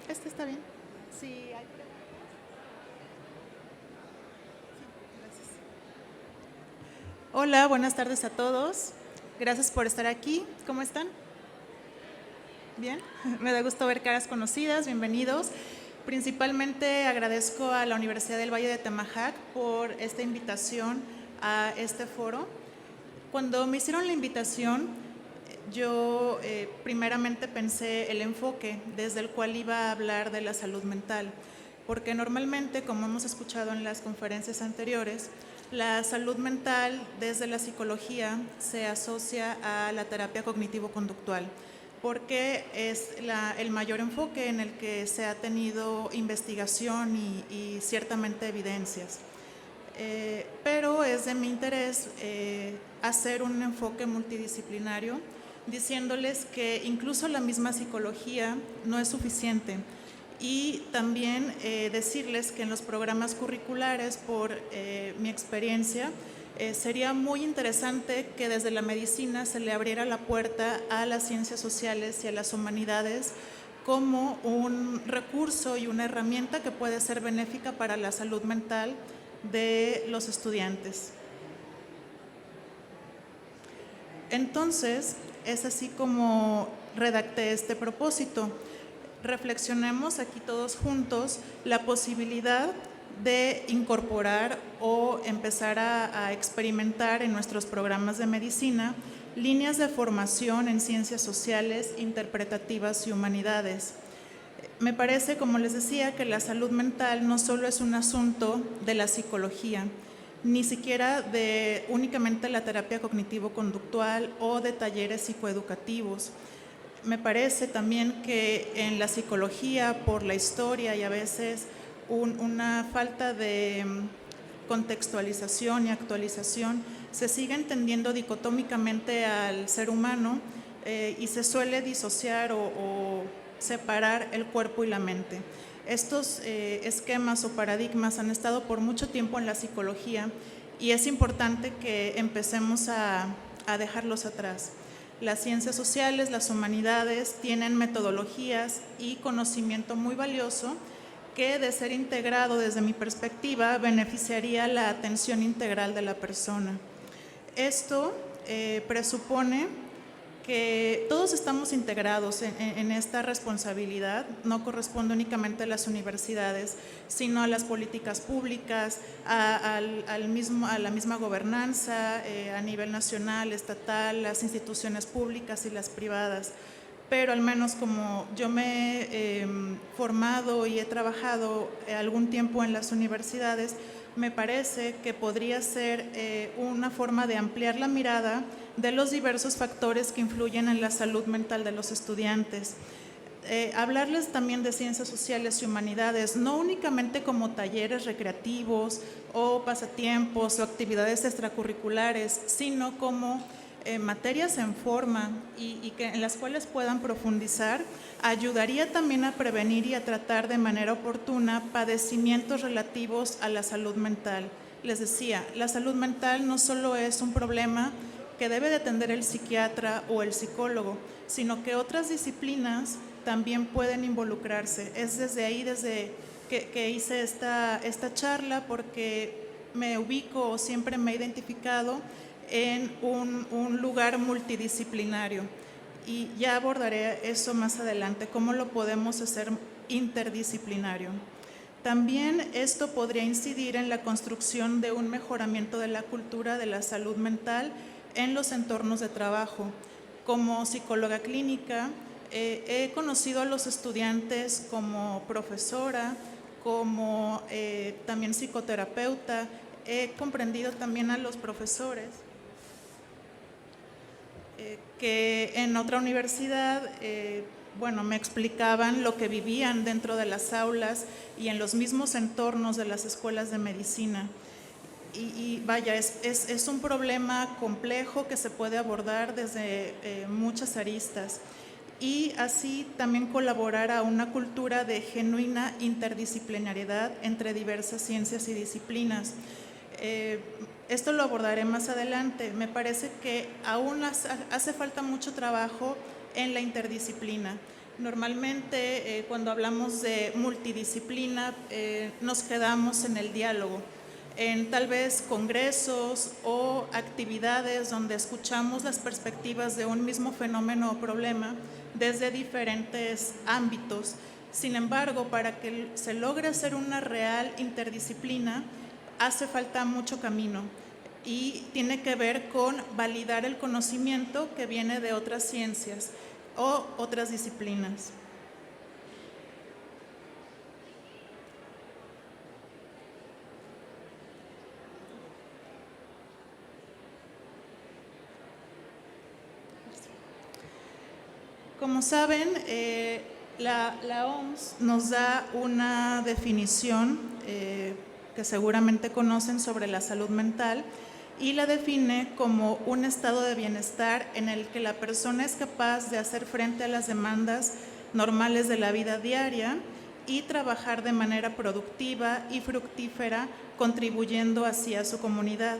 Este está bien. Sí, hay preguntas. Sí, gracias. Hola, buenas tardes a todos. Gracias por estar aquí. ¿Cómo están? Bien. Me da gusto ver caras conocidas. Bienvenidos. Principalmente agradezco a la Universidad del Valle de Temajac por esta invitación a este foro. Cuando me hicieron la invitación, yo primeramente pensé el enfoque desde el cual iba a hablar de la salud mental, porque normalmente, como hemos escuchado en las conferencias anteriores, la salud mental desde la psicología se asocia a la terapia cognitivo-conductual, porque es el mayor enfoque en el que se ha tenido investigación y ciertamente evidencias. Pero es de mi interés hacer un enfoque multidisciplinario, diciéndoles que incluso la misma psicología no es suficiente. Y también decirles que en los programas curriculares, por mi experiencia, sería muy interesante que desde la medicina se le abriera la puerta a las ciencias sociales y a las humanidades como un recurso y una herramienta que puede ser benéfica para la salud mental de los estudiantes. Entonces, es así como redacté este propósito. Reflexionemos aquí todos juntos la posibilidad de incorporar o empezar a experimentar en nuestros programas de medicina líneas de formación en ciencias sociales, interpretativas y humanidades. Me parece, como les decía, que la salud mental no solo es un asunto de la psicología, ni siquiera de únicamente la terapia cognitivo-conductual o de talleres psicoeducativos. Me parece también que en la psicología, por la historia y a veces una falta de contextualización y actualización, se sigue entendiendo dicotómicamente al ser humano y se suele disociar o separar el cuerpo y la mente. Estos esquemas o paradigmas han estado por mucho tiempo en la psicología y es importante que empecemos a dejarlos atrás. Las ciencias sociales, las humanidades tienen metodologías y conocimiento muy valioso que, de ser integrado desde mi perspectiva, beneficiaría la atención integral de la persona. Esto presupone que todos estamos integrados en esta responsabilidad. No corresponde únicamente a las universidades, sino a las políticas públicas, a la misma gobernanza a nivel nacional, estatal, las instituciones públicas y las privadas. Pero al menos como yo me he formado y he trabajado algún tiempo en las universidades, me parece que podría ser una forma de ampliar la mirada de los diversos factores que influyen en la salud mental de los estudiantes. Hablarles también de ciencias sociales y humanidades, no únicamente como talleres recreativos o pasatiempos o actividades extracurriculares, sino como materias en forma y que en las cuales puedan profundizar, ayudaría también a prevenir y a tratar de manera oportuna padecimientos relativos a la salud mental. Les decía, la salud mental no solo es un problema que debe de atender el psiquiatra o el psicólogo, sino que otras disciplinas también pueden involucrarse. Es desde ahí, desde que hice esta charla, porque me ubico o siempre me he identificado en un lugar multidisciplinario. Y ya abordaré eso más adelante, cómo lo podemos hacer interdisciplinario. También esto podría incidir en la construcción de un mejoramiento de la cultura de la salud mental en los entornos de trabajo. Como psicóloga clínica, he conocido a los estudiantes como profesora, como también psicoterapeuta, he comprendido también a los profesores que en otra universidad, me explicaban lo que vivían dentro de las aulas y en los mismos entornos de las escuelas de medicina. Y vaya, es un problema complejo que se puede abordar desde muchas aristas y así también colaborar a una cultura de genuina interdisciplinariedad entre diversas ciencias y disciplinas. Esto lo abordaré más adelante. Me parece que aún hace falta mucho trabajo en la interdisciplina. Normalmente, cuando hablamos de multidisciplina, nos quedamos en el diálogo, en tal vez congresos o actividades donde escuchamos las perspectivas de un mismo fenómeno o problema desde diferentes ámbitos. Sin embargo, para que se logre hacer una real interdisciplina, hace falta mucho camino y tiene que ver con validar el conocimiento que viene de otras ciencias o otras disciplinas. Como saben, la OMS nos da una definición que seguramente conocen sobre la salud mental y la define como un estado de bienestar en el que la persona es capaz de hacer frente a las demandas normales de la vida diaria y trabajar de manera productiva y fructífera, contribuyendo así a su comunidad.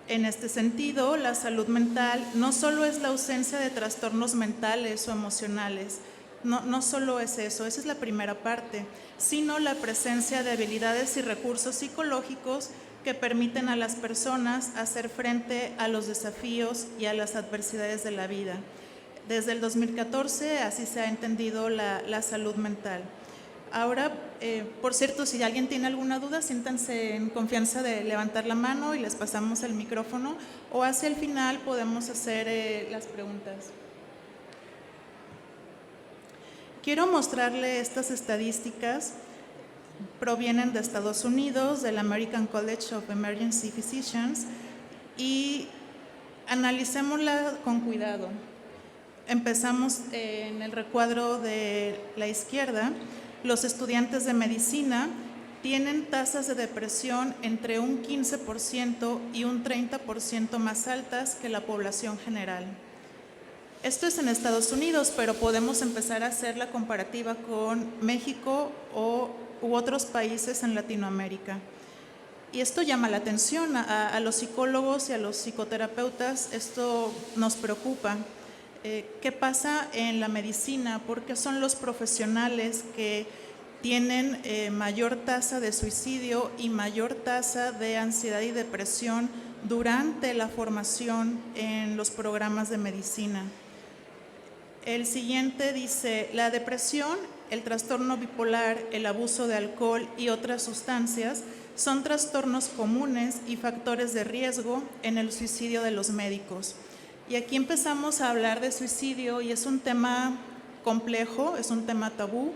En este sentido, la salud mental no solo es la ausencia de trastornos mentales o emocionales, no solo es eso, esa es la primera parte, sino la presencia de habilidades y recursos psicológicos que permiten a las personas hacer frente a los desafíos y a las adversidades de la vida. Desde el 2014 así se ha entendido la salud mental. Ahora, por cierto, si alguien tiene alguna duda, siéntanse en confianza de levantar la mano y les pasamos el micrófono, o hacia el final podemos hacer las preguntas. Quiero mostrarle estas estadísticas. Provienen de Estados Unidos, del American College of Emergency Physicians, y analicémosla con cuidado. Empezamos en el recuadro de la izquierda. Los estudiantes de medicina tienen tasas de depresión entre un 15% y un 30% más altas que la población general. Esto es en Estados Unidos, pero podemos empezar a hacer la comparativa con México u otros países en Latinoamérica. Y esto llama la atención a los psicólogos y a los psicoterapeutas, esto nos preocupa. ¿Qué pasa en la medicina? ¿Por qué son los profesionales que tienen mayor tasa de suicidio y mayor tasa de ansiedad y depresión durante la formación en los programas de medicina? El siguiente dice, la depresión, el trastorno bipolar, el abuso de alcohol y otras sustancias son trastornos comunes y factores de riesgo en el suicidio de los médicos. Y aquí empezamos a hablar de suicidio y es un tema complejo, es un tema tabú.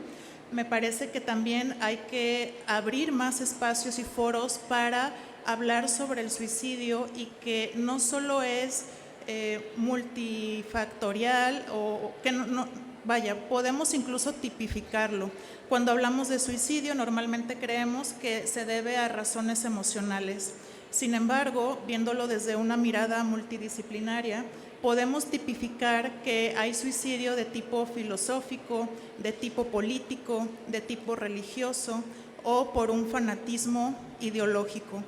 Me parece que también hay que abrir más espacios y foros para hablar sobre el suicidio y que no solo es multifactorial o que podemos incluso tipificarlo. Cuando hablamos de suicidio normalmente creemos que se debe a razones emocionales. Sin embargo, viéndolo desde una mirada multidisciplinaria, podemos tipificar que hay suicidio de tipo filosófico, de tipo político, de tipo religioso o por un fanatismo ideológico.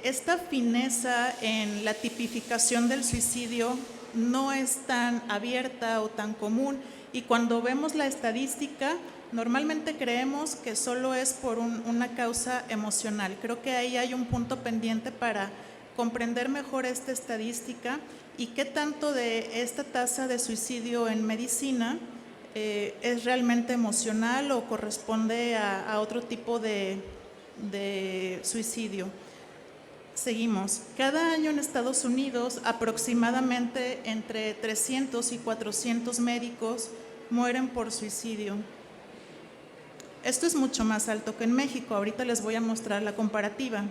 Esta fineza en la tipificación del suicidio no es tan abierta o tan común y cuando vemos la estadística normalmente creemos que solo es por una causa emocional. Creo que ahí hay un punto pendiente para comprender mejor esta estadística y qué tanto de esta tasa de suicidio en medicina es realmente emocional o corresponde a otro tipo de suicidio. Seguimos. Cada año en Estados Unidos aproximadamente entre 300 y 400 médicos mueren por suicidio. Esto es mucho más alto que en México. Ahorita les voy a mostrar la comparativa.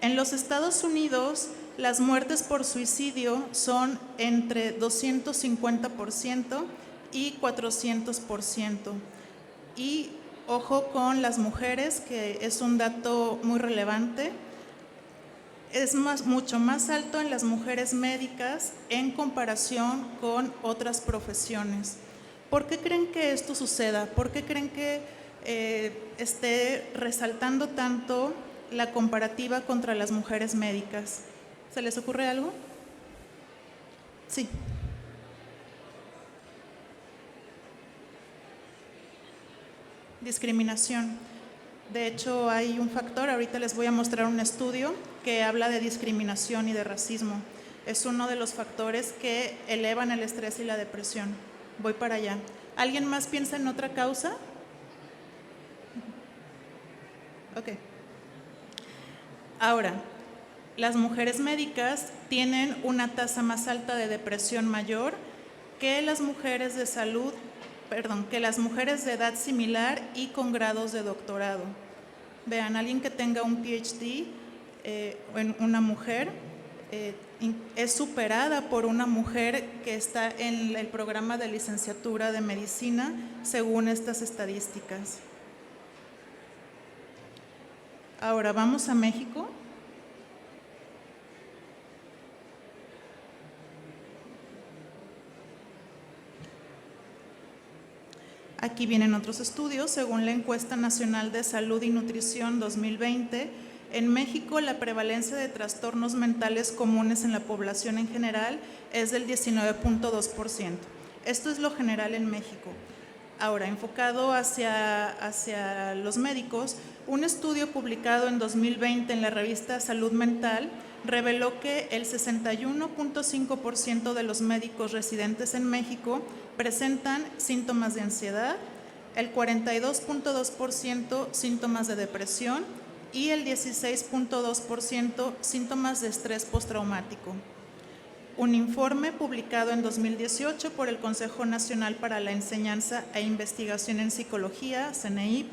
En los Estados Unidos, las muertes por suicidio son entre 250% y 400%. Y ojo con las mujeres, que es un dato muy relevante. Es mucho más alto en las mujeres médicas en comparación con otras profesiones. ¿Por qué creen que esto suceda? ¿Por qué creen que esté resaltando tanto la comparativa contra las mujeres médicas? ¿Se les ocurre algo? Sí. Discriminación. De hecho, hay un factor, ahorita les voy a mostrar un estudio que habla de discriminación y de racismo. Es uno de los factores que elevan el estrés y la depresión. Voy para allá. ¿Alguien más piensa en otra causa? Ok. Ahora, las mujeres médicas tienen una tasa más alta de depresión mayor que las mujeres de salud, que las mujeres de edad similar y con grados de doctorado. Vean, alguien que tenga un PhD, una mujer, es superada por una mujer que está en el programa de licenciatura de medicina, según estas estadísticas. Ahora vamos a México. Aquí vienen otros estudios. Según la Encuesta Nacional de Salud y Nutrición 2020, en México la prevalencia de trastornos mentales comunes en la población en general es del 19.2%. Esto es lo general en México. Ahora, enfocado hacia los médicos, un estudio publicado en 2020 en la revista Salud Mental reveló que el 61.5% de los médicos residentes en México presentan síntomas de ansiedad, el 42.2% síntomas de depresión y el 16.2% síntomas de estrés postraumático. Un informe publicado en 2018 por el Consejo Nacional para la Enseñanza e Investigación en Psicología, CNEIP,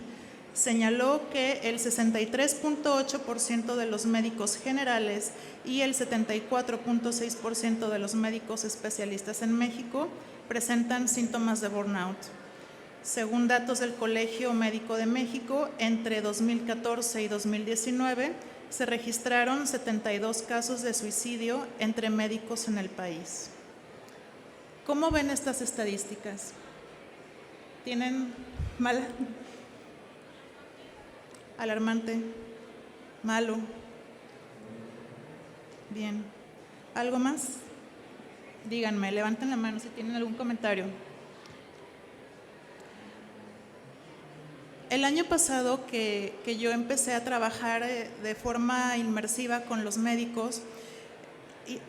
señaló que el 63.8% de los médicos generales y el 74.6% de los médicos especialistas en México presentan síntomas de burnout. Según datos del Colegio Médico de México, entre 2014 y 2019 se registraron 72 casos de suicidio entre médicos en el país. ¿Cómo ven estas estadísticas? ¿Tienen mala? Alarmante, malo. Bien. ¿Algo más? Díganme, levanten la mano si tienen algún comentario. El año pasado que yo empecé a trabajar de forma inmersiva con los médicos,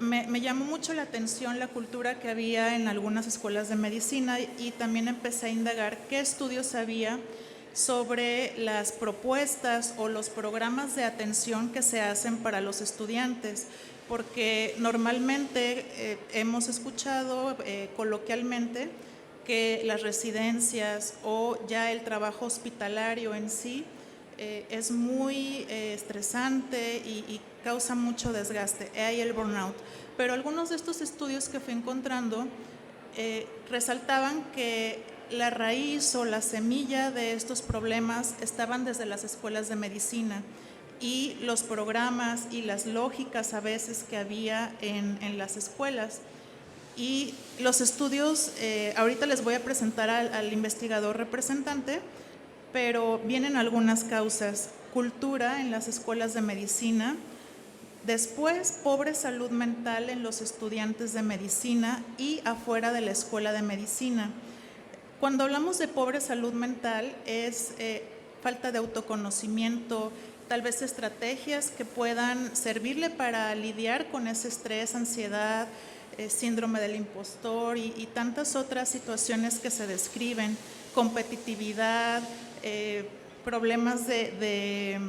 me llamó mucho la atención la cultura que había en algunas escuelas de medicina y también empecé a indagar qué estudios había sobre las propuestas o los programas de atención que se hacen para los estudiantes, porque normalmente hemos escuchado coloquialmente que las residencias o ya el trabajo hospitalario en sí es muy estresante y causa mucho desgaste, hay el burnout. Pero algunos de estos estudios que fui encontrando resaltaban que la raíz o la semilla de estos problemas estaban desde las escuelas de medicina y los programas y las lógicas a veces que había en las escuelas. Y los estudios, ahorita les voy a presentar al investigador representante, pero vienen algunas causas: cultura en las escuelas de medicina, después pobre salud mental en los estudiantes de medicina y afuera de la escuela de medicina. Cuando hablamos de pobre salud mental es falta de autoconocimiento, tal vez estrategias que puedan servirle para lidiar con ese estrés, ansiedad, síndrome del impostor y tantas otras situaciones que se describen, competitividad, problemas de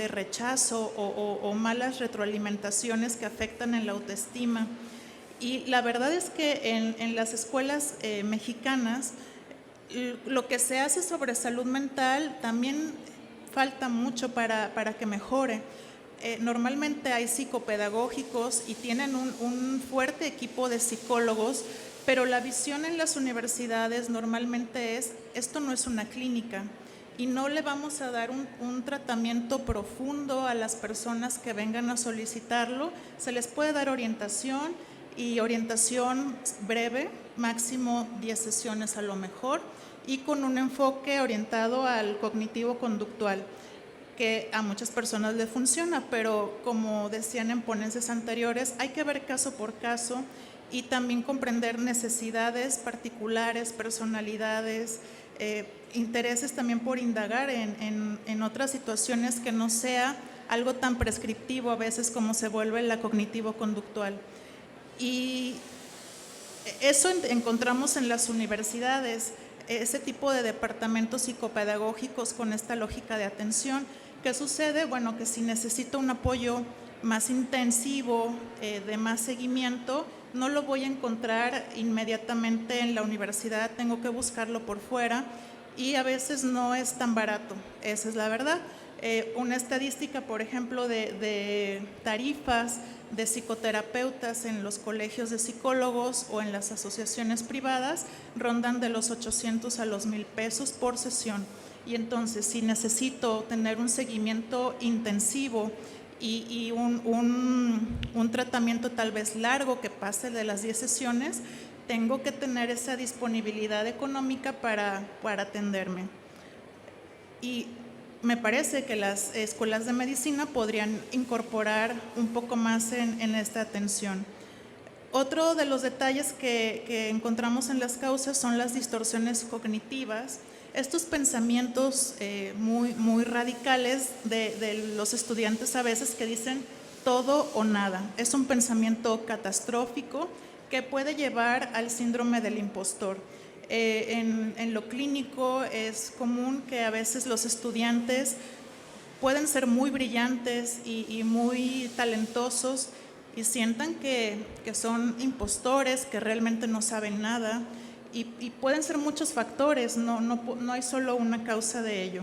rechazo o malas retroalimentaciones que afectan en la autoestima. Y la verdad es que en las escuelas mexicanas lo que se hace sobre salud mental también falta mucho para que mejore. Normalmente hay psicopedagógicos y tienen un fuerte equipo de psicólogos, pero la visión en las universidades normalmente es: esto no es una clínica y no le vamos a dar un tratamiento profundo a las personas que vengan a solicitarlo. Se les puede dar orientación y orientación breve, máximo 10 sesiones a lo mejor, y con un enfoque orientado al cognitivo-conductual, que a muchas personas le funciona, pero como decían en ponencias anteriores, hay que ver caso por caso y también comprender necesidades particulares, personalidades, intereses también por indagar en otras situaciones que no sea algo tan prescriptivo a veces como se vuelve la cognitivo-conductual. Y eso encontramos en las universidades, ese tipo de departamentos psicopedagógicos con esta lógica de atención. ¿Qué sucede? Bueno, que si necesito un apoyo más intensivo, de más seguimiento, no lo voy a encontrar inmediatamente en la universidad, tengo que buscarlo por fuera y a veces no es tan barato, esa es la verdad. Una estadística, por ejemplo, de tarifas de psicoterapeutas en los colegios de psicólogos o en las asociaciones privadas rondan de los 800 a los 1,000 pesos por sesión. Y entonces, si necesito tener un seguimiento intensivo y un tratamiento tal vez largo que pase de las 10 sesiones, tengo que tener esa disponibilidad económica para atenderme. Y me parece que las escuelas de medicina podrían incorporar un poco más en esta atención. Otro de los detalles que encontramos en las causas son las distorsiones cognitivas, estos pensamientos muy radicales de los estudiantes a veces que dicen todo o nada. Es un pensamiento catastrófico que puede llevar al síndrome del impostor. En lo clínico es común que a veces los estudiantes pueden ser muy brillantes y muy talentosos y sientan que son impostores, que realmente no saben nada y pueden ser muchos factores, no hay solo una causa de ello.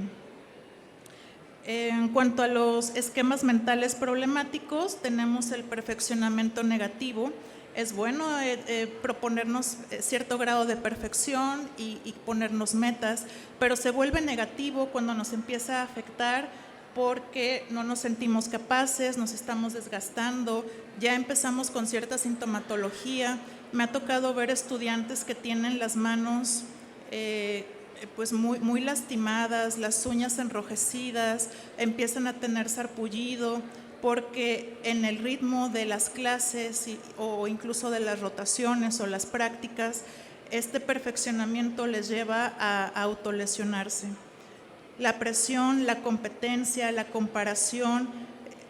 En cuanto a los esquemas mentales problemáticos, tenemos el perfeccionamiento negativo. Es bueno proponernos cierto grado de perfección y ponernos metas, pero se vuelve negativo cuando nos empieza a afectar porque no nos sentimos capaces, nos estamos desgastando, ya empezamos con cierta sintomatología. Me ha tocado ver estudiantes que tienen las manos pues muy lastimadas, las uñas enrojecidas, empiezan a tener sarpullido, porque en el ritmo de las clases o incluso de las rotaciones o las prácticas, este perfeccionamiento les lleva a autolesionarse. La presión, la competencia, la comparación,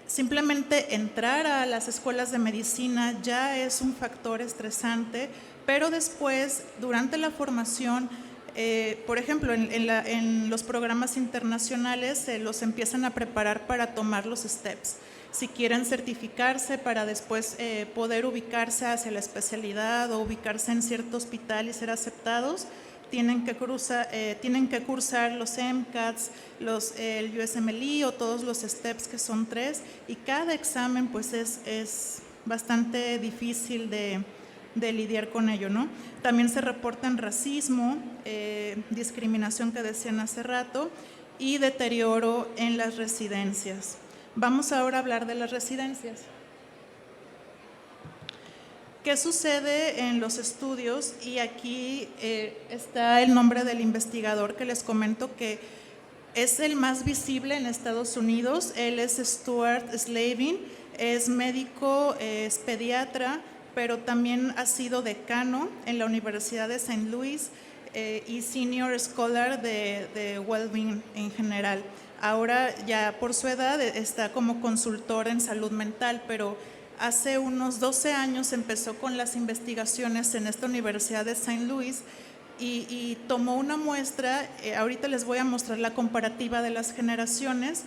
simplemente entrar a las escuelas de medicina ya es un factor estresante, pero después, durante la formación, por ejemplo, en los programas internacionales los empiezan a preparar para tomar los STEPS. Si quieren certificarse para después poder ubicarse hacia la especialidad o ubicarse en cierto hospital y ser aceptados, tienen que cursar los MCATs, el USMLE o todos los STEPS, que son 3, y cada examen pues es bastante difícil de lidiar con ello, ¿no? También se reportan racismo, discriminación que decían hace rato y deterioro en las residencias. Vamos ahora a hablar de las residencias. ¿Qué sucede en los estudios? Y aquí está el nombre del investigador que les comento que es el más visible en Estados Unidos. Él es Stuart Slavin, es médico, es pediatra, pero también ha sido decano en la Universidad de St. Louis y senior scholar de Wellbeing en general. Ahora ya por su edad está como consultor en salud mental, pero hace unos 12 años empezó con las investigaciones en esta Universidad de St. Louis y tomó una muestra, ahorita les voy a mostrar la comparativa de las generaciones,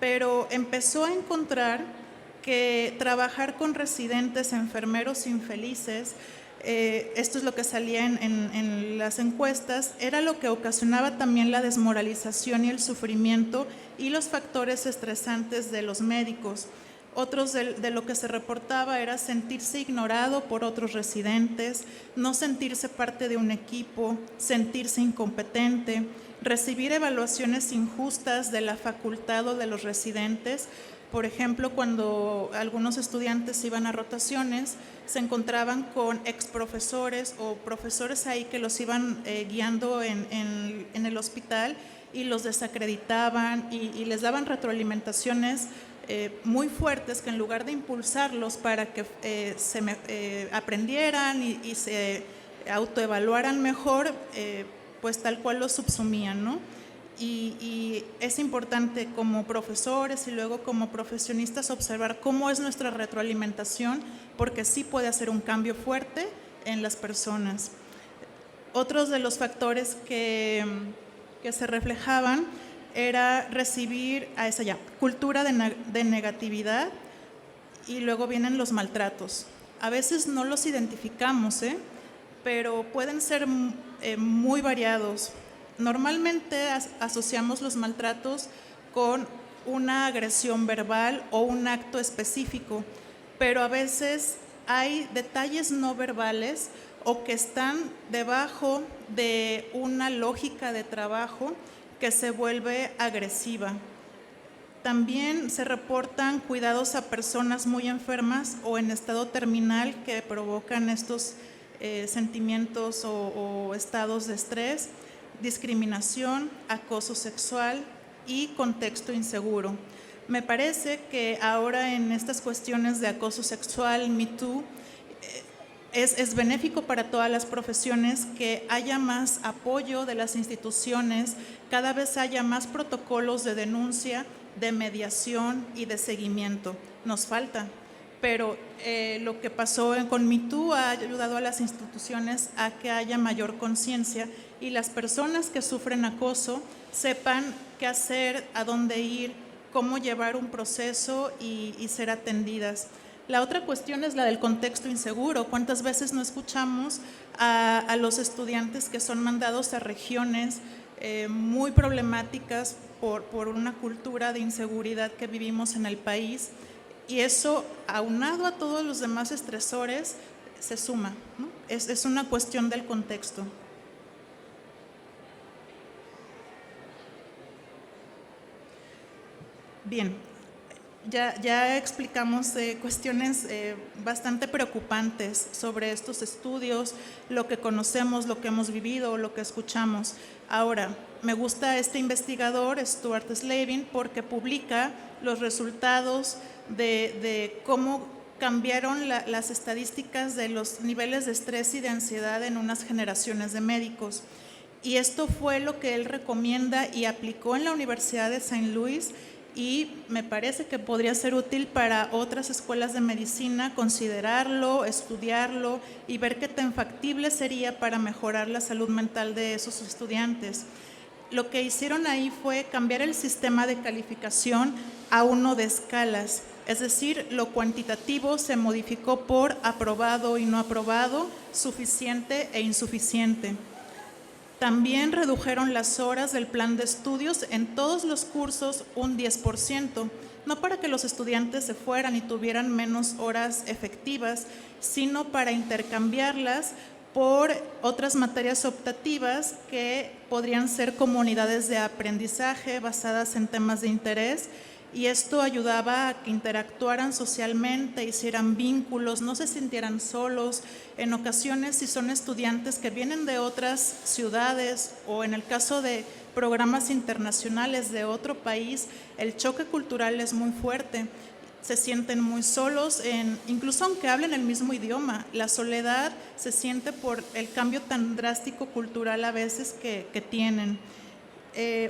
pero empezó a encontrar que trabajar con residentes, enfermeros infelices, esto es lo que salía en las encuestas, era lo que ocasionaba también la desmoralización y el sufrimiento y los factores estresantes de los médicos. Otros de lo que se reportaba era sentirse ignorado por otros residentes, no sentirse parte de un equipo, sentirse incompetente, recibir evaluaciones injustas de la facultad o de los residentes. Por ejemplo, cuando algunos estudiantes iban a rotaciones, se encontraban con exprofesores o profesores ahí que los iban guiando en el hospital y los desacreditaban y les daban retroalimentaciones muy fuertes que en lugar de impulsarlos para que aprendieran y se autoevaluaran mejor, pues tal cual los subsumían, ¿no? Y es importante como profesores y luego como profesionistas observar cómo es nuestra retroalimentación, porque sí puede hacer un cambio fuerte en las personas. Otros de los factores que se reflejaban era recibir a esa cultura de negatividad, y luego vienen los maltratos. A veces no los identificamos, pero pueden ser muy variados. Normalmente asociamos los maltratos con una agresión verbal o un acto específico, pero a veces hay detalles no verbales o que están debajo de una lógica de trabajo que se vuelve agresiva. También se reportan cuidados a personas muy enfermas o en estado terminal que provocan estos sentimientos o estados de estrés, discriminación, acoso sexual y contexto inseguro. Me parece que ahora en estas cuestiones de acoso sexual, Me Too, es benéfico para todas las profesiones que haya más apoyo de las instituciones, cada vez haya más protocolos de denuncia, de mediación y de seguimiento. Nos falta, pero lo que pasó con Me Too ha ayudado a las instituciones a que haya mayor conciencia y las personas que sufren acoso sepan qué hacer, a dónde ir, cómo llevar un proceso y ser atendidas. La otra cuestión es la del contexto inseguro. ¿Cuántas veces no escuchamos a los estudiantes que son mandados a regiones muy problemáticas por una cultura de inseguridad que vivimos en el país? Y eso, aunado a todos los demás estresores, se suma, ¿no? Es una cuestión del contexto. Bien, ya explicamos cuestiones bastante preocupantes sobre estos estudios, lo que conocemos, lo que hemos vivido, lo que escuchamos. Ahora, me gusta este investigador, Stuart Slavin, porque publica los resultados de cómo cambiaron las estadísticas de los niveles de estrés y de ansiedad en unas generaciones de médicos. Y esto fue lo que él recomienda y aplicó en la Universidad de Saint Louis, y me parece que podría ser útil para otras escuelas de medicina considerarlo, estudiarlo y ver qué tan factible sería para mejorar la salud mental de esos estudiantes. Lo que hicieron ahí fue cambiar el sistema de calificación a uno de escalas, es decir, lo cuantitativo se modificó por aprobado y no aprobado, suficiente e insuficiente. También redujeron las horas del plan de estudios en todos los cursos un 10%, no para que los estudiantes se fueran y tuvieran menos horas efectivas, sino para intercambiarlas por otras materias optativas que podrían ser comunidades de aprendizaje basadas en temas de interés, y esto ayudaba a que interactuaran socialmente, hicieran vínculos, no se sintieran solos. En ocasiones, si son estudiantes que vienen de otras ciudades o en el caso de programas internacionales de otro país, el choque cultural es muy fuerte. Se sienten muy solos, incluso aunque hablen el mismo idioma. La soledad se siente por el cambio tan drástico cultural a veces que tienen.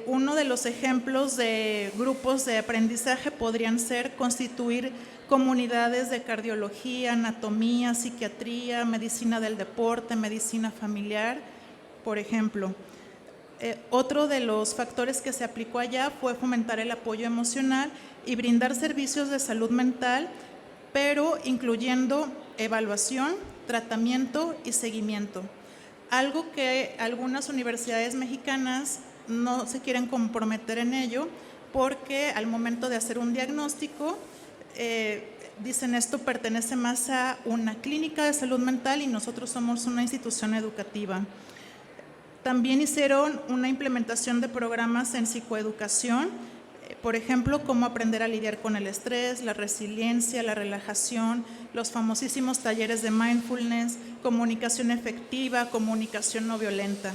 Uno de los ejemplos de grupos de aprendizaje podrían ser constituir comunidades de cardiología, anatomía, psiquiatría, medicina del deporte, medicina familiar, por ejemplo. Otro de los factores que se aplicó allá fue fomentar el apoyo emocional y brindar servicios de salud mental, pero incluyendo evaluación, tratamiento y seguimiento. Algo que algunas universidades mexicanas no se quieren comprometer en ello, porque al momento de hacer un diagnóstico dicen esto pertenece más a una clínica de salud mental y nosotros somos una institución educativa. También hicieron una implementación de programas en psicoeducación, por ejemplo, cómo aprender a lidiar con el estrés, la resiliencia, la relajación, los famosísimos talleres de mindfulness, comunicación efectiva, comunicación no violenta.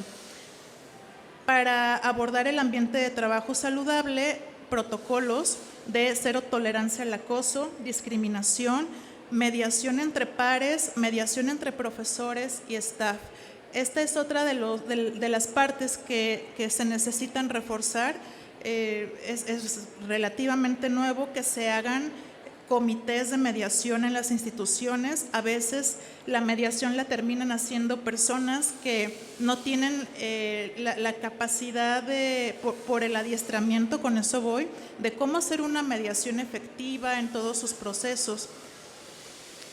Para abordar el ambiente de trabajo saludable, protocolos de cero tolerancia al acoso, discriminación, mediación entre pares, mediación entre profesores y staff. Esta es otra de las partes que se necesitan reforzar. Es relativamente nuevo que se hagan comités de mediación en las instituciones. A veces la mediación la terminan haciendo personas que no tienen la capacidad por el adiestramiento, con eso voy, de cómo hacer una mediación efectiva en todos sus procesos.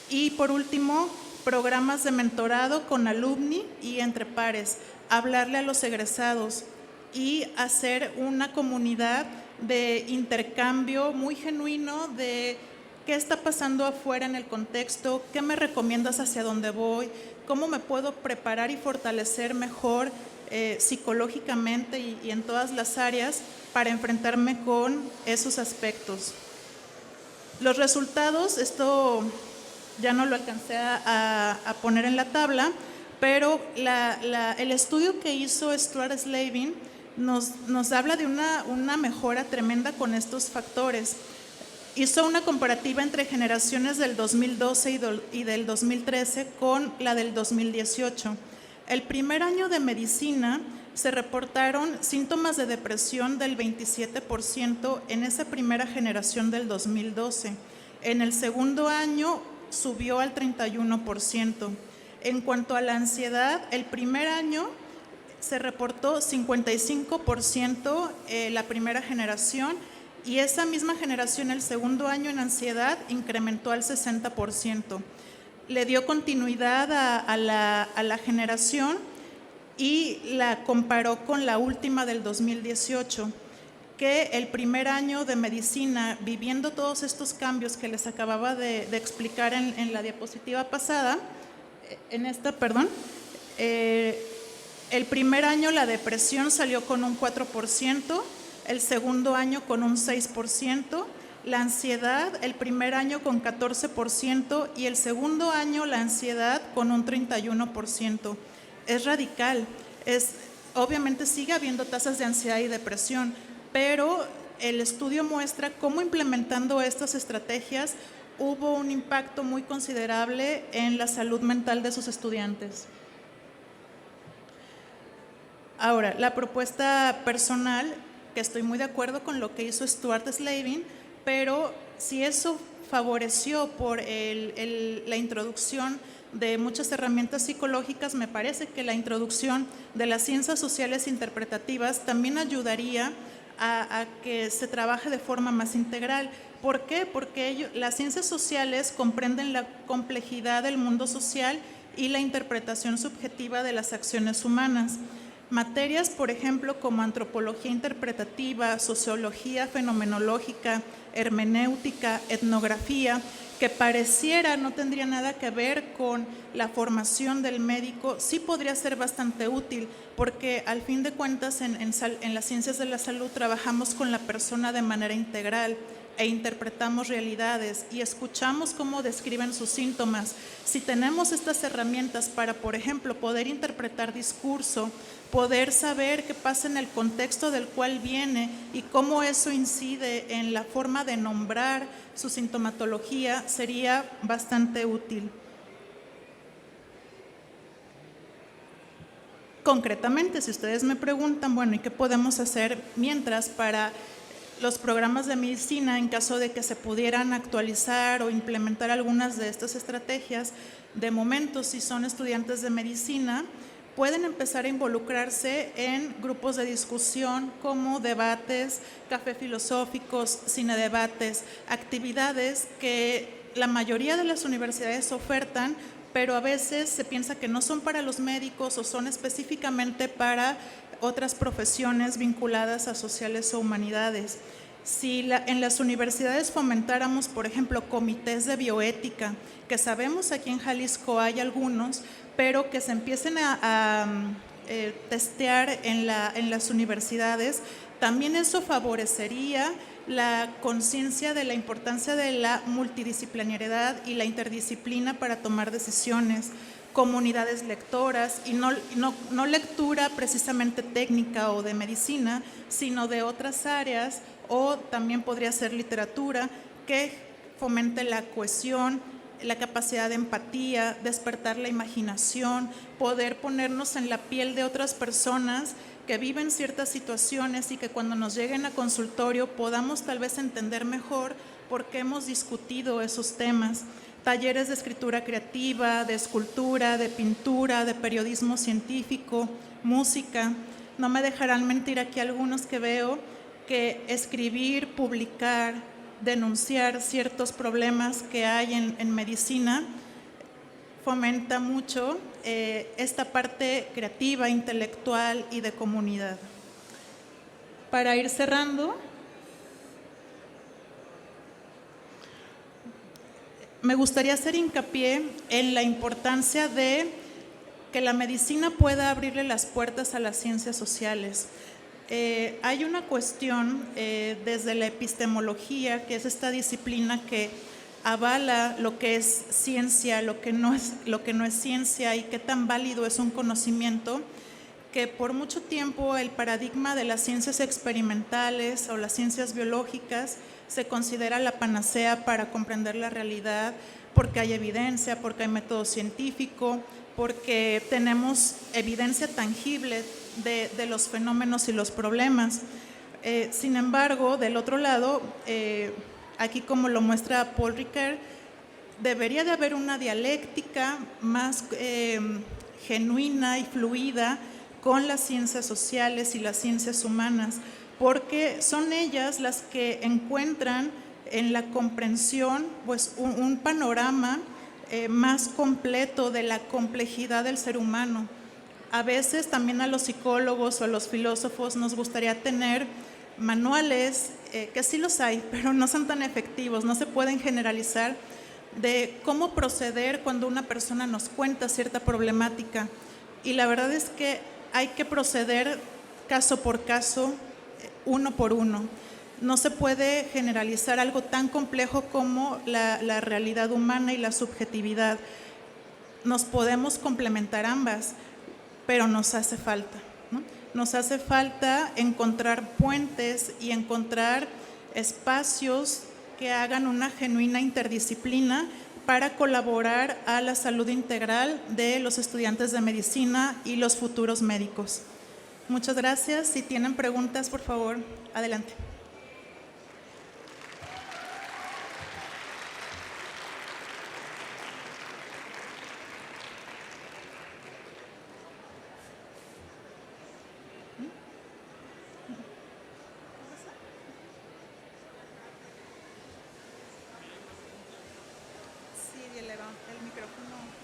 Y por último, programas de mentorado con alumni y entre pares, hablarle a los egresados y hacer una comunidad de intercambio muy genuino de qué está pasando afuera en el contexto, qué me recomiendas hacia dónde voy, cómo me puedo preparar y fortalecer mejor psicológicamente y en todas las áreas para enfrentarme con esos aspectos. Los resultados, esto ya no lo alcancé a poner en la tabla, pero el estudio que hizo Stuart Slavin nos habla de una mejora tremenda con estos factores. Hizo una comparativa entre generaciones del 2012 y del 2013 con la del 2018. El primer año de medicina se reportaron síntomas de depresión del 27% en esa primera generación del 2012. En el segundo año subió al 31%. En cuanto a la ansiedad, el primer año se reportó 55% la primera generación y esa misma generación el segundo año en ansiedad incrementó al 60%. Le dio continuidad a la generación y la comparó con la última del 2018, que el primer año de medicina, viviendo todos estos cambios que les acababa de explicar en la diapositiva pasada, el primer año la depresión salió con un 4%, el segundo año con un 6%, la ansiedad el primer año con 14% y el segundo año la ansiedad con un 31%. Es radical, obviamente sigue habiendo tasas de ansiedad y depresión, pero el estudio muestra cómo implementando estas estrategias hubo un impacto muy considerable en la salud mental de sus estudiantes. Ahora, la propuesta personal, que estoy muy de acuerdo con lo que hizo Stuart Slavin, pero si eso favoreció por la introducción de muchas herramientas psicológicas, me parece que la introducción de las ciencias sociales interpretativas también ayudaría a que se trabaje de forma más integral. ¿Por qué? Porque las ciencias sociales comprenden la complejidad del mundo social y la interpretación subjetiva de las acciones humanas. Materias, por ejemplo, como antropología interpretativa, sociología fenomenológica, hermenéutica, etnografía, que pareciera no tendría nada que ver con la formación del médico, sí podría ser bastante útil, porque al fin de cuentas en las ciencias de la salud trabajamos con la persona de manera integral e interpretamos realidades y escuchamos cómo describen sus síntomas. Si tenemos estas herramientas para, por ejemplo, poder interpretar discurso, poder saber qué pasa en el contexto del cual viene y cómo eso incide en la forma de nombrar su sintomatología, sería bastante útil. Concretamente, si ustedes me preguntan, bueno, ¿y qué podemos hacer mientras para los programas de medicina en caso de que se pudieran actualizar o implementar algunas de estas estrategias? De momento, si son estudiantes de medicina, pueden empezar a involucrarse en grupos de discusión como debates, café filosóficos, cine debates, actividades que la mayoría de las universidades ofertan, pero a veces se piensa que no son para los médicos o son específicamente para otras profesiones vinculadas a sociales o humanidades. Si en las universidades fomentáramos, por ejemplo, comités de bioética, que sabemos aquí en Jalisco hay algunos, pero que se empiecen a testear en las universidades, también eso favorecería la conciencia de la importancia de la multidisciplinariedad y la interdisciplina para tomar decisiones, comunidades lectoras y no lectura precisamente técnica o de medicina, sino de otras áreas o también podría ser literatura que fomente la cohesión, la capacidad de empatía, despertar la imaginación, poder ponernos en la piel de otras personas que viven ciertas situaciones y que cuando nos lleguen a consultorio podamos tal vez entender mejor por qué hemos discutido esos temas. Talleres de escritura creativa, de escultura, de pintura, de periodismo científico, música. No me dejarán mentir aquí algunos que veo que escribir, publicar, denunciar ciertos problemas que hay en medicina fomenta mucho esta parte creativa, intelectual y de comunidad. Para ir cerrando, me gustaría hacer hincapié en la importancia de que la medicina pueda abrirle las puertas a las ciencias sociales. Hay una cuestión desde la epistemología, que es esta disciplina que avala lo que es ciencia, lo que no es ciencia y qué tan válido es un conocimiento, que por mucho tiempo el paradigma de las ciencias experimentales o las ciencias biológicas se considera la panacea para comprender la realidad, porque hay evidencia, porque hay método científico, porque tenemos evidencia tangible de los fenómenos y los problemas. Sin embargo, del otro lado, aquí como lo muestra Paul Ricoeur, debería de haber una dialéctica más genuina y fluida con las ciencias sociales y las ciencias humanas, porque son ellas las que encuentran en la comprensión pues, un panorama más completo de la complejidad del ser humano. A veces también a los psicólogos o a los filósofos nos gustaría tener manuales, que sí los hay, pero no son tan efectivos, no se pueden generalizar, de cómo proceder cuando una persona nos cuenta cierta problemática. Y la verdad es que hay que proceder caso por caso, uno por uno. No se puede generalizar algo tan complejo como la realidad humana y la subjetividad. Nos podemos complementar ambas, pero nos hace falta, ¿no? Nos hace falta encontrar puentes y encontrar espacios que hagan una genuina interdisciplina para colaborar a la salud integral de los estudiantes de medicina y los futuros médicos. Muchas gracias. Si tienen preguntas, por favor, adelante.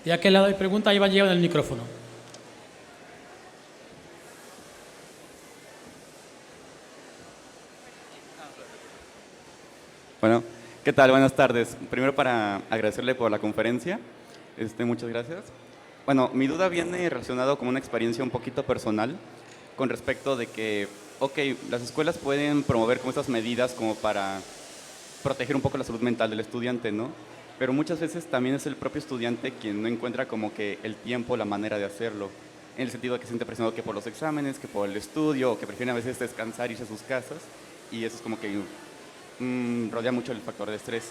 ¿De aquel lado hay preguntas? Ahí va llegando el micrófono. Bueno, ¿qué tal? Buenas tardes. Primero para agradecerle por la conferencia. Muchas gracias. Bueno, mi duda viene relacionado con una experiencia un poquito personal con respecto de que, ok, las escuelas pueden promover como estas medidas como para proteger un poco la salud mental del estudiante, ¿no? Pero muchas veces también es el propio estudiante quien no encuentra como que el tiempo, la manera de hacerlo, en el sentido de que se siente presionado que por los exámenes, que por el estudio, o que prefieren a veces descansar, irse a sus casas, y eso es como que rodea mucho el factor de estrés.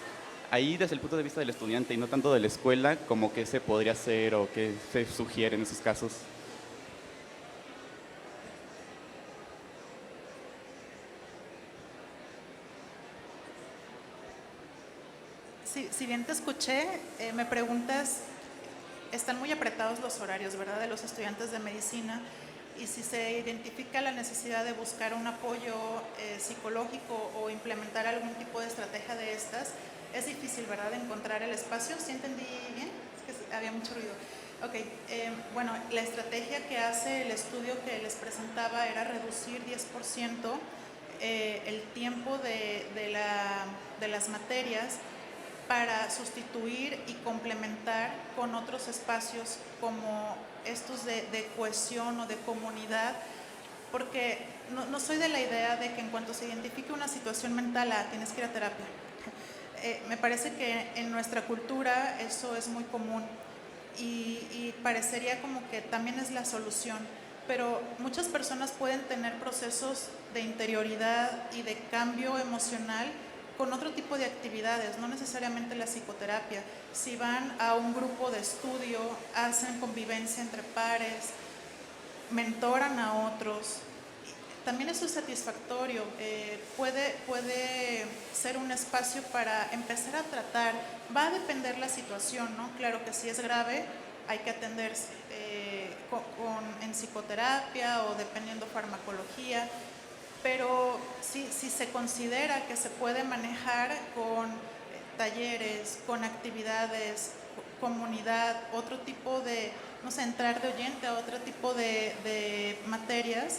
Ahí, desde el punto de vista del estudiante y no tanto de la escuela, como qué se podría hacer o qué se sugiere en esos casos. Si bien te escuché, me preguntas, están muy apretados los horarios, ¿verdad?, de los estudiantes de medicina, y si se identifica la necesidad de buscar un apoyo psicológico o implementar algún tipo de estrategia de estas, es difícil, ¿verdad?, de encontrar el espacio. ¿Sí entendí bien? Es que había mucho ruido. Ok, bueno, la estrategia que hace el estudio que les presentaba era reducir 10% el tiempo de las materias para sustituir y complementar con otros espacios como estos de cohesión o de comunidad, porque no soy de la idea de que en cuanto se identifique una situación mental, tienes que ir a terapia. Me parece que en nuestra cultura eso es muy común y parecería como que también es la solución. pero muchas personas pueden tener procesos de interioridad y de cambio emocional con otro tipo de actividades, no necesariamente la psicoterapia. Si van a un grupo de estudio, hacen convivencia entre pares, mentoran a otros, también eso es satisfactorio. Puede ser un espacio para empezar a tratar. Va a depender la situación, ¿no? Claro que si es grave hay que atenderse en psicoterapia o dependiendo farmacología, pero si se considera que se puede manejar con talleres, con actividades, comunidad, otro tipo de, no sé, entrar de oyente a otro tipo de materias.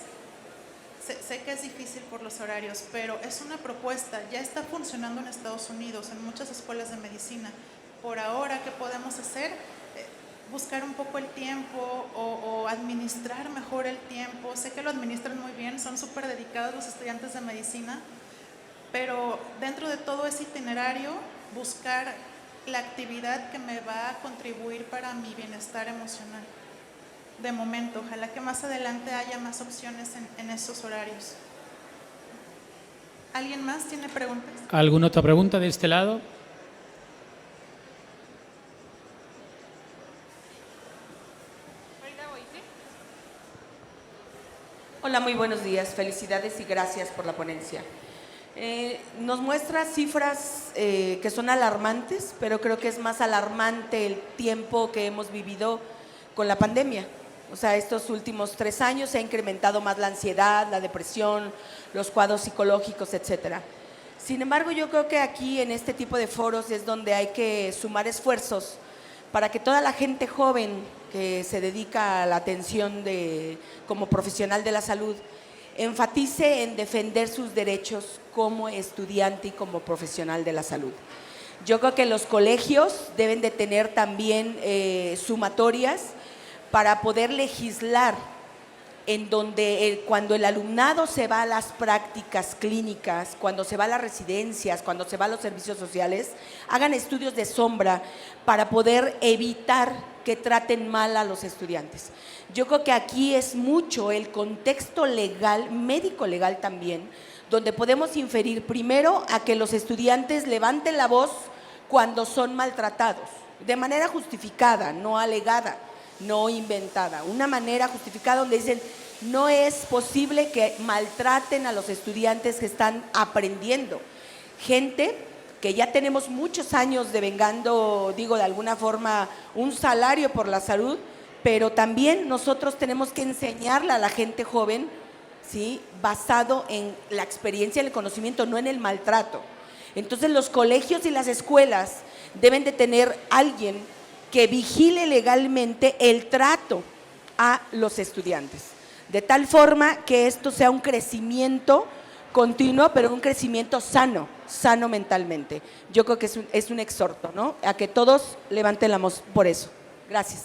Sé que es difícil por los horarios, pero es una propuesta, ya está funcionando en Estados Unidos, en muchas escuelas de medicina. Por ahora, ¿qué podemos hacer? Buscar un poco el tiempo o administrar mejor el tiempo. Sé que lo administran muy bien, son súper dedicados los estudiantes de medicina, pero dentro de todo ese itinerario, buscar la actividad que me va a contribuir para mi bienestar emocional. De momento, ojalá que más adelante haya más opciones en esos horarios. ¿Alguien más tiene preguntas? ¿Alguna otra pregunta de este lado? Hola, muy buenos días. Felicidades y gracias por la ponencia. Nos muestra cifras que son alarmantes, pero creo que es más alarmante el tiempo que hemos vivido con la pandemia. O sea, estos últimos 3 años se ha incrementado más la ansiedad, la depresión, los cuadros psicológicos, etcétera. Sin embargo, yo creo que aquí en este tipo de foros es donde hay que sumar esfuerzos para que toda la gente joven que se dedica a la atención como profesional de la salud enfatice en defender sus derechos como estudiante y como profesional de la salud. Yo creo que los colegios deben de tener también sumatorias para poder legislar en donde cuando el alumnado se va a las prácticas clínicas, cuando se va a las residencias, cuando se va a los servicios sociales, hagan estudios de sombra para poder evitar que traten mal a los estudiantes. Yo creo que aquí es mucho el contexto legal, médico-legal también, donde podemos inferir primero a que los estudiantes levanten la voz cuando son maltratados, de manera justificada, no alegada, no inventada, una manera justificada donde dicen no es posible que maltraten a los estudiantes que están aprendiendo. Gente que ya tenemos muchos años devengando, digo de alguna forma, un salario por la salud, pero también nosotros tenemos que enseñarle a la gente joven, ¿sí?, basado en la experiencia y el conocimiento, no en el maltrato. Entonces los colegios y las escuelas deben de tener alguien que vigile legalmente el trato a los estudiantes, de tal forma que esto sea un crecimiento continuo, pero un crecimiento sano mentalmente. Yo creo que es un exhorto, ¿no?, a que todos levanten la voz por eso. Gracias.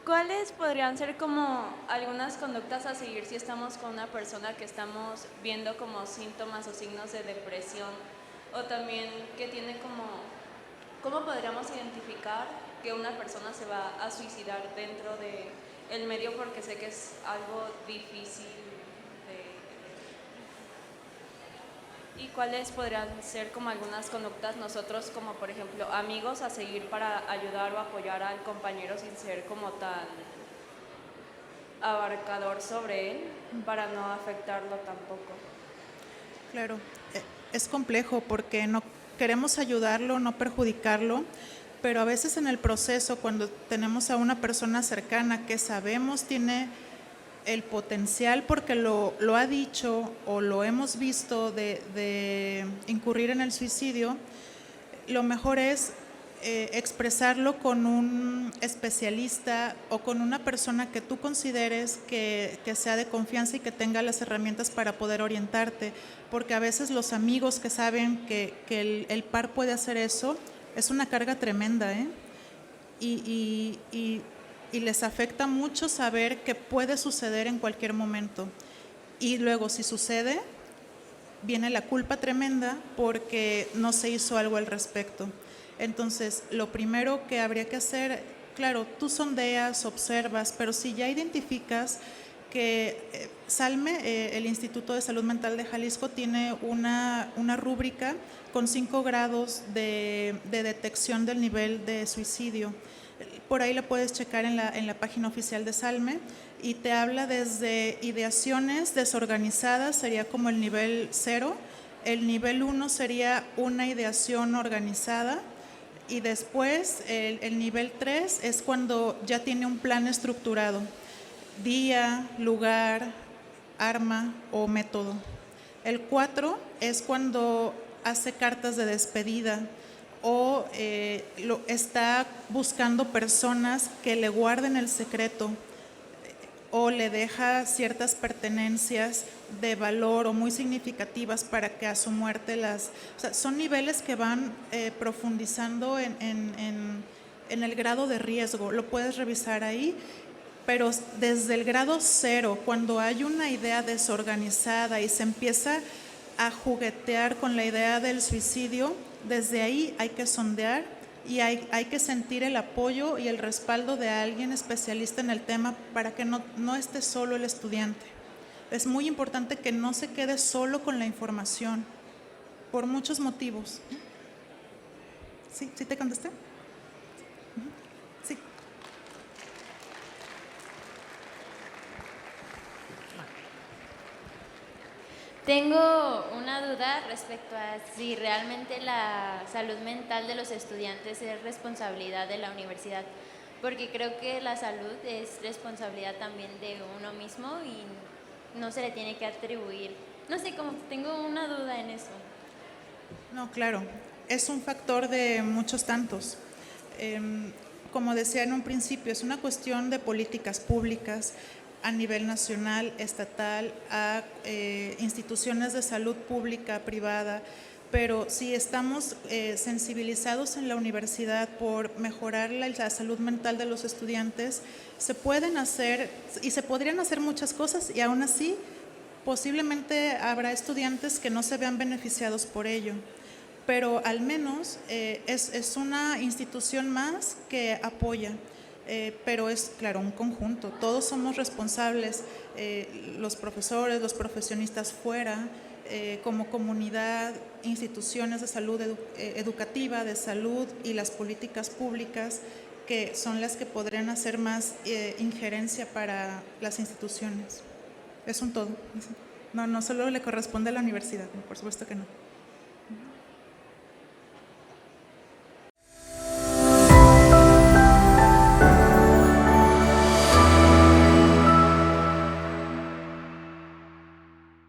¿Cuáles podrían ser como algunas conductas a seguir si estamos con una persona que estamos viendo como síntomas o signos de depresión? O también que tiene ¿cómo podríamos identificar que una persona se va a suicidar dentro del medio? Porque sé que es algo difícil ¿Y cuáles podrían ser como algunas conductas nosotros como por ejemplo amigos a seguir para ayudar o apoyar al compañero sin ser como tan abarcador sobre él para no afectarlo tampoco? Claro, es complejo porque no queremos ayudarlo, no perjudicarlo, pero a veces en el proceso cuando tenemos a una persona cercana que sabemos tiene el potencial porque lo ha dicho o lo hemos visto de incurrir en el suicidio, lo mejor es expresarlo con un especialista o con una persona que tú consideres que sea de confianza y que tenga las herramientas para poder orientarte, porque a veces los amigos que saben que el par puede hacer eso, es una carga tremenda, y les afecta mucho saber que puede suceder en cualquier momento. Y luego, si sucede, viene la culpa tremenda porque no se hizo algo al respecto. Entonces, lo primero que habría que hacer, claro, tú sondeas, observas, pero si ya identificas que SALME, el Instituto de Salud Mental de Jalisco, tiene una rúbrica con 5 grados de detección del nivel de suicidio. Por ahí la puedes checar en la página oficial de SALME y te habla desde ideaciones desorganizadas, sería como el nivel 0, el nivel 1 sería una ideación organizada y después el nivel 3 es cuando ya tiene un plan estructurado, día, lugar, arma o método. El 4 es cuando hace cartas de despedida o está buscando personas que le guarden el secreto o le deja ciertas pertenencias de valor o muy significativas para que a su muerte o sea, son niveles que van profundizando en el grado de riesgo. Lo puedes revisar ahí, pero desde el grado 0, cuando hay una idea desorganizada y se empieza a juguetear con la idea del suicidio, desde ahí hay que sondear y hay que sentir el apoyo y el respaldo de alguien especialista en el tema para que no esté solo el estudiante. Es muy importante que no se quede solo con la información, por muchos motivos. ¿Sí? ¿Sí te contesté? Sí. Tengo una duda respecto a si realmente la salud mental de los estudiantes es responsabilidad de la universidad, porque creo que la salud es responsabilidad también de uno mismo y no se le tiene que atribuir. No sé, como tengo una duda en eso. No, claro, es un factor de muchos tantos. Como decía en un principio, es una cuestión de políticas públicas a nivel nacional, estatal, a instituciones de salud pública, privada, pero si estamos sensibilizados en la universidad por mejorar la salud mental de los estudiantes, se pueden hacer y se podrían hacer muchas cosas y aún así posiblemente habrá estudiantes que no se vean beneficiados por ello, pero al menos es una institución más que apoya. Pero es, claro, un conjunto. Todos somos responsables, los profesores, los profesionistas fuera, como comunidad, instituciones de salud educativa, de salud y las políticas públicas que son las que podrían hacer más injerencia para las instituciones. Es un todo. No solo le corresponde a la universidad, por supuesto que no.